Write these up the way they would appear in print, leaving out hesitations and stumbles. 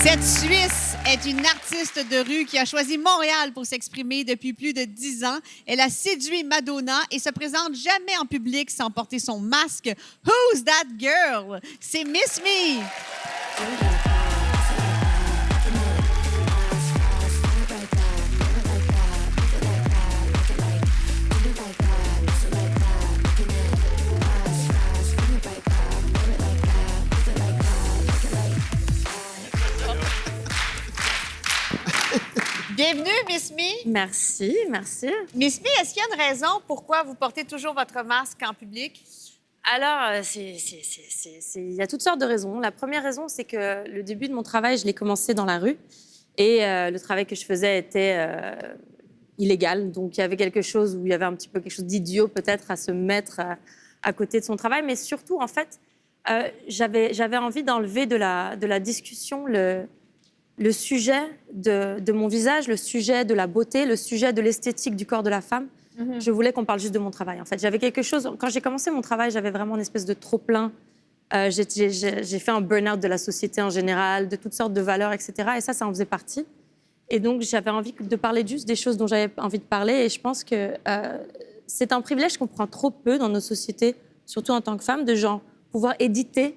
Cette Suisse est une artiste de rue qui a choisi Montréal pour s'exprimer depuis plus de 10 ans. Elle a séduit Madonna et se présente jamais en public sans porter son masque. Who's that girl? C'est Miss Me. Bienvenue, Miss Me. Merci, merci. Miss Me, est-ce qu'il y a une raison pourquoi vous portez toujours votre masque en public? Alors, il y a toutes sortes de raisons. La première raison, c'est que le début de mon travail, je l'ai commencé dans la rue. Et le travail que je faisais était illégal. Donc, il y avait quelque chose où il y avait un petit peu quelque chose d'idiot, peut-être, à se mettre à côté de son travail. Mais surtout, en fait, j'avais envie d'enlever de la discussion le sujet de mon visage, le sujet de la beauté, le sujet de l'esthétique du corps de la femme. Mm-hmm. Je voulais qu'on parle juste de mon travail. En fait, j'avais quelque chose... Quand j'ai commencé mon travail, j'avais vraiment une espèce de trop-plein. J'ai fait un burn-out de la société en général, de toutes sortes de valeurs, etc. Et ça en faisait partie. Et donc, j'avais envie de parler juste des choses dont j'avais envie de parler. Et je pense que c'est un privilège qu'on prend trop peu dans nos sociétés, surtout en tant que femme, de genre pouvoir éditer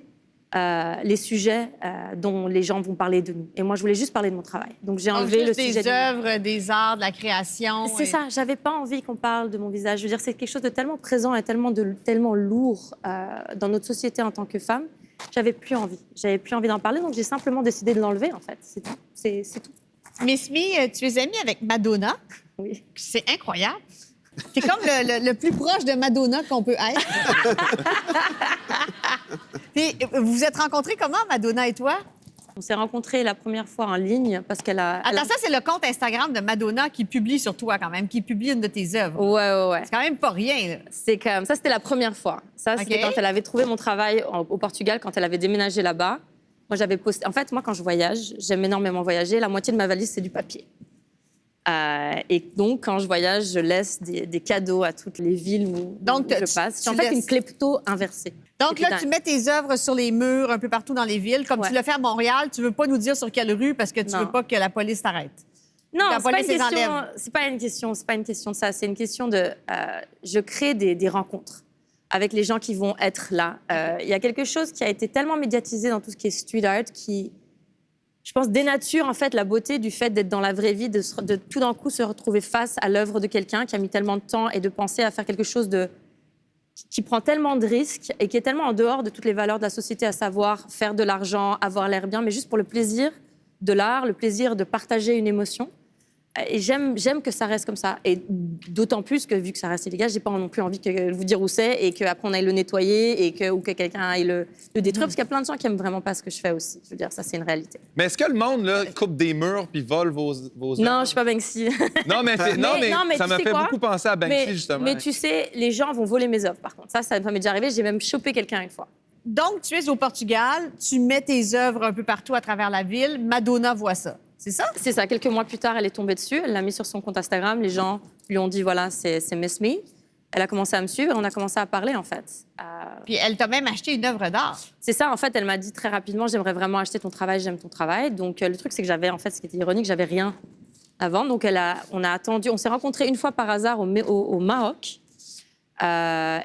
les sujets dont les gens vont parler de nous. Et moi, je voulais juste parler de mon travail. Donc, j'ai enlevé le sujet des œuvres, des arts, de la création. C'est ça. J'avais pas envie qu'on parle de mon visage. Je veux dire, c'est quelque chose de tellement présent et tellement lourd dans notre société en tant que femme. J'avais plus envie. J'avais plus envie d'en parler. Donc, j'ai simplement décidé de l'enlever, en fait. C'est tout. C'est tout. Miss Me, tu es amie avec Madonna. Oui. C'est incroyable. T'es comme le plus proche de Madonna qu'on peut être. Puis, vous vous êtes rencontrés comment, Madonna et toi? On s'est rencontrés la première fois en ligne parce qu'elle a... Attends, ça, c'est le compte Instagram de Madonna qui publie sur toi, quand même, qui publie une de tes œuvres. Ouais. C'est quand même pas rien, là. C'est comme... Ça, c'était la première fois. Ça, c'était quand elle avait trouvé mon travail au Portugal, quand elle avait déménagé là-bas. Moi, j'avais posté... En fait, moi, quand je voyage, j'aime énormément voyager. La moitié de ma valise, c'est du papier. Et donc, quand je voyage, je laisse des cadeaux à toutes les villes où je passe. Je suis en fait une klepto inversée. Donc là, tu mets tes œuvres sur les murs un peu partout dans les villes. Comme tu l'as fait à Montréal, tu veux pas nous dire sur quelle rue parce que tu veux pas que la police t'arrête. Non, c'est pas une question de ça. C'est une question de... je crée des rencontres avec les gens qui vont être là. Il y a quelque chose qui a été tellement médiatisé dans tout ce qui est street art qui... Je pense, dénature en fait la beauté du fait d'être dans la vraie vie, de tout d'un coup se retrouver face à l'œuvre de quelqu'un qui a mis tellement de temps et de penser à faire quelque chose qui prend tellement de risques et qui est tellement en dehors de toutes les valeurs de la société, à savoir faire de l'argent, avoir l'air bien, mais juste pour le plaisir de l'art, le plaisir de partager une émotion. Et j'aime que ça reste comme ça. Et d'autant plus que, vu que ça reste illégal, j'ai pas non plus envie de vous dire où c'est et qu'après on aille le nettoyer ou que quelqu'un aille le détruire. Parce qu'il y a plein de gens qui aiment vraiment pas ce que je fais aussi. Je veux dire, ça, c'est une réalité. Mais est-ce que le monde, là, coupe des murs puis vole vos œuvres? Non, je suis pas Banksy. Non, mais ça m'a fait beaucoup penser à Banksy, justement. Mais tu sais, les gens vont voler mes œuvres, par contre. Ça m'est déjà arrivé. J'ai même chopé quelqu'un une fois. Donc, tu es au Portugal, tu mets tes œuvres un peu partout à travers la ville. Madonna voit ça. C'est ça? C'est ça. Quelques mois plus tard, elle est tombée dessus. Elle l'a mis sur son compte Instagram. Les gens lui ont dit, voilà, c'est Miss Me. Elle a commencé à me suivre et on a commencé à parler, en fait. Puis elle t'a même acheté une œuvre d'art. C'est ça, en fait. Elle m'a dit très rapidement, j'aimerais vraiment acheter ton travail, j'aime ton travail. Donc, le truc, c'est que j'avais, en fait, ce qui était ironique, j'avais rien avant. Donc, on a attendu. On s'est rencontrés une fois par hasard au Maroc.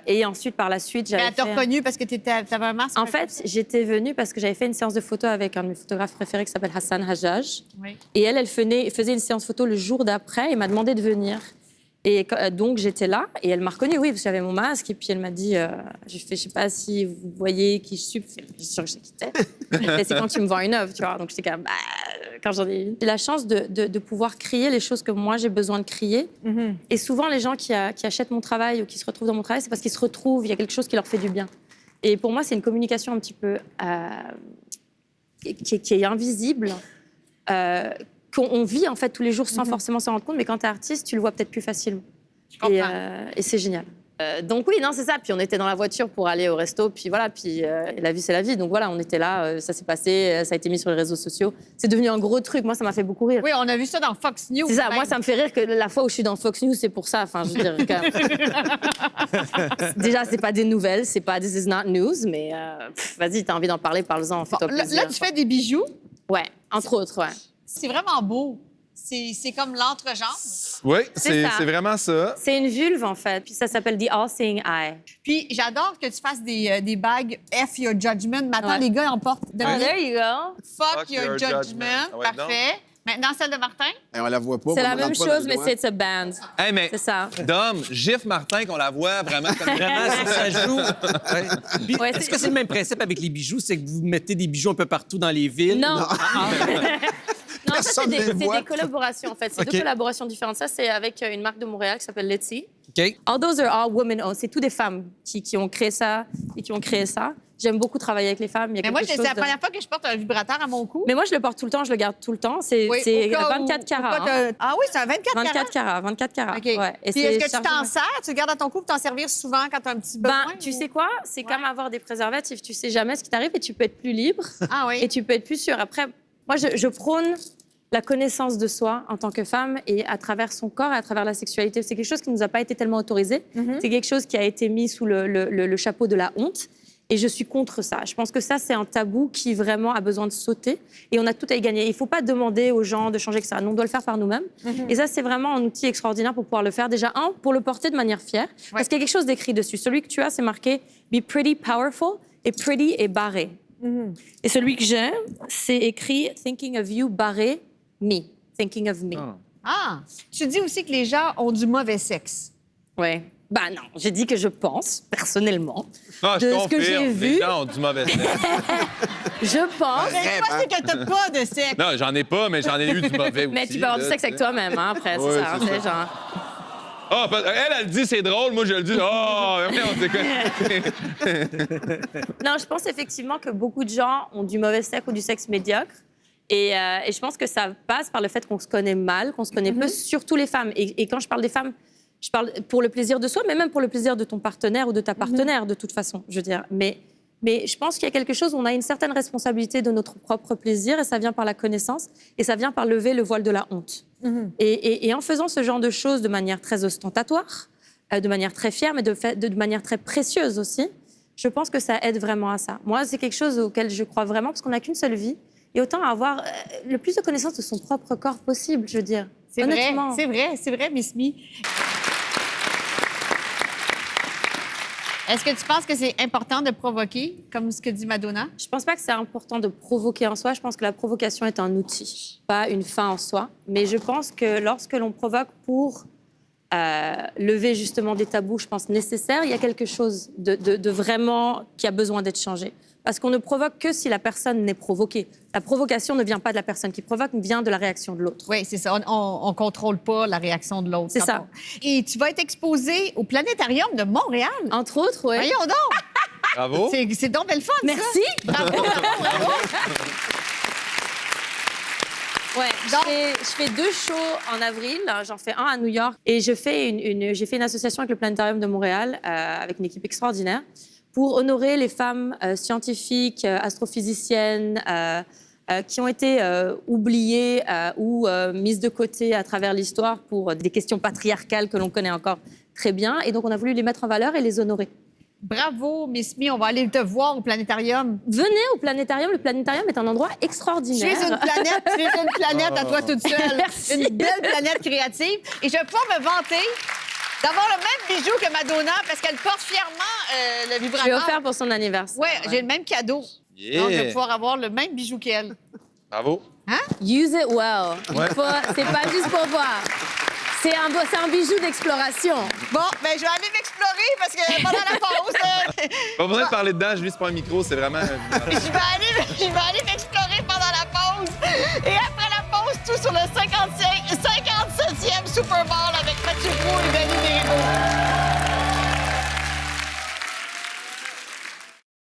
Et ensuite, par la suite, j'avais Elle t'a reconnu parce que t'avais un masque? En fait, j'étais venue parce que j'avais fait une séance de photo avec un de mes photographes préférés qui s'appelle Hassan Hajjaj. Oui. Et elle faisait une séance photo le jour d'après et m'a demandé de venir. Et donc, j'étais là et elle m'a reconnue, oui, parce que j'avais mon masque. Et puis, elle m'a dit, j'ai fait, je sais pas si vous voyez qui je suis. Bien sûr que je sais qui t'es. C'est quand tu me vends une œuvre, tu vois. Donc, j'étais comme, quand j'en ai une. J'ai la chance de pouvoir crier les choses que moi, j'ai besoin de crier. Mm-hmm. Et souvent, les gens qui achètent mon travail ou qui se retrouvent dans mon travail, c'est parce qu'ils se retrouvent, il y a quelque chose qui leur fait du bien. Et pour moi, c'est une communication un petit peu qui est invisible. Qu'on vit en fait tous les jours sans forcément s'en rendre compte, mais quand tu es artiste, tu le vois peut-être plus facilement. Et c'est génial. Donc oui, non, c'est ça. Puis on était dans la voiture pour aller au resto, puis voilà, puis la vie, c'est la vie. Donc voilà, on était là, ça s'est passé, ça a été mis sur les réseaux sociaux. C'est devenu un gros truc. Moi, ça m'a fait beaucoup rire. Oui, on a vu ça dans Fox News. C'est ça. Moi, ça me fait rire que la fois où je suis dans Fox News, c'est pour ça. Enfin, je veux dire, quand même. Déjà, c'est pas des nouvelles, c'est pas This is not news, mais vas-y, t'as envie d'en parler, parle-en, fais-toi plaisir. Là, tu fais des bijoux. Ouais. Entre autres, ouais. C'est vraiment beau. C'est comme l'entrejambe. Oui, c'est vraiment ça. C'est une vulve, en fait. Puis ça s'appelle The All-Seeing Eye. Puis j'adore que tu fasses des bagues F Your Judgment. Maintenant, les gars en portent. There you go. Fuck Your Judgment. Ah ouais, parfait. Maintenant, celle de Martin. On la voit pas. C'est la même chose, mais c'est band. Hey, mais c'est ça. Dom, gifle Martin qu'on la voit vraiment comme vraiment, ça joue. Ouais. Puis, est-ce que c'est le même principe avec les bijoux? C'est que vous mettez des bijoux un peu partout dans les villes? Non. Non, ça, c'est des collaborations, en fait. C'est deux collaborations différentes. Ça, c'est avec une marque de Montréal qui s'appelle Letty. OK. All those are all women-owned. C'est toutes des femmes qui ont créé ça et qui ont créé ça. J'aime beaucoup travailler avec les femmes. Mais moi, c'est la première fois que je porte un vibrateur à mon cou. Mais moi, je le porte tout le temps, je le garde tout le temps. C'est 24 carats. Ah oui, c'est un 24 carats? 24 carats. OK. Ouais. Et puis est-ce que tu t'en sers? Tu le gardes à ton cou pour t'en servir souvent quand tu as un petit besoin? Tu sais quoi? C'est comme avoir des préservatifs. Tu sais jamais ce qui t'arrive et tu peux être plus libre. Ah oui? Et tu peux être plus sûr. Après, moi, je prône la connaissance de soi en tant que femme et à travers son corps et à travers la sexualité. C'est quelque chose qui ne nous a pas été tellement autorisé. C'est quelque chose qui a été mis sous le chapeau de la honte. Et je suis contre ça. Je pense que ça, c'est un tabou qui vraiment a besoin de sauter. Et on a tout à y gagner. Il ne faut pas demander aux gens de changer que ça. Nous, on doit le faire par nous-mêmes. Et ça, c'est vraiment un outil extraordinaire pour pouvoir le faire. Déjà, pour le porter de manière fière. Parce qu'il y a quelque chose d'écrit dessus. Celui que tu as, c'est marqué « Be pretty powerful » et « pretty » et « barré ». Et celui que j'ai, c'est écrit « Thinking of you, barré, me ». Thinking of me. Ah! Tu dis aussi que les gens ont du mauvais sexe. Oui. Ben non, j'ai dit que je pense, personnellement, non, de ce que j'ai vu. Les gens ont du mauvais sexe. Je pense. Mais toi, c'est que t'as pas de sexe. Non, j'en ai pas, mais j'en ai eu du mauvais aussi. Mais tu peux avoir du sexe avec toi-même, hein, après, c'est ça. C'est genre... Ah, elle dit c'est drôle, moi je le dis. Oh, on sait quoi. Non, je pense effectivement que beaucoup de gens ont du mauvais sexe ou du sexe médiocre. Et je pense que ça passe par le fait qu'on se connaît mal, qu'on se connaît peu, surtout les femmes. Et quand je parle des femmes, je parle pour le plaisir de soi, mais même pour le plaisir de ton partenaire ou de ta partenaire, de toute façon, je veux dire. Mais je pense qu'il y a quelque chose où on a une certaine responsabilité de notre propre plaisir, et ça vient par la connaissance, et ça vient par lever le voile de la honte. Et en faisant ce genre de choses de manière très ostentatoire, de manière très fière, mais de manière très précieuse aussi, je pense que ça aide vraiment à ça. Moi, c'est quelque chose auquel je crois vraiment, parce qu'on n'a qu'une seule vie, et autant avoir le plus de connaissance de son propre corps possible, je veux dire. C'est vrai, Miss Me. Est-ce que tu penses que c'est important de provoquer, comme ce que dit Madonna? Je pense pas que c'est important de provoquer en soi. Je pense que la provocation est un outil, pas une fin en soi. Mais je pense que lorsque l'on provoque pour lever justement des tabous, je pense, nécessaires, il y a quelque chose de vraiment qui a besoin d'être changé. Parce qu'on ne provoque que si la personne n'est provoquée. La provocation ne vient pas de la personne qui provoque, mais vient de la réaction de l'autre. Oui, c'est ça. On ne contrôle pas la réaction de l'autre. C'est ça. Et tu vas être exposée au Planétarium de Montréal. Entre autres, oui. Voyons donc! Bravo. C'est donc belle fun, merci. Ça. Bravo, bravo. Ouais, je fais 2 shows en avril. J'en fais un à New York. Et j'ai fait une association avec le Planétarium de Montréal, avec une équipe extraordinaire, pour honorer les femmes scientifiques, astrophysiciennes, qui ont été oubliées ou mises de côté à travers l'histoire pour des questions patriarcales que l'on connaît encore très bien. Et donc, on a voulu les mettre en valeur et les honorer. Bravo, Miss Me. On va aller te voir au Planétarium. Venez au Planétarium. Le Planétarium est un endroit extraordinaire. Tu es une planète à toi toute seule. Merci. Une belle planète créative. Et je vais pouvoir me vanter d'avoir le même bijou que Madonna parce qu'elle porte fièrement le vibrateur. Je l'ai offert pour son anniversaire. Oui, j'ai le même cadeau. Yeah. Donc, je vais pouvoir avoir le même bijou qu'elle. Bravo. Hein? Use it well. C'est pas juste pour voir. C'est un bijou d'exploration. Bon, ben je vais aller m'explorer parce que pendant la pause... Pas besoin de parler dedans, je lui c'est pas un micro, c'est vraiment... je vais aller m'explorer pendant la pause. Et après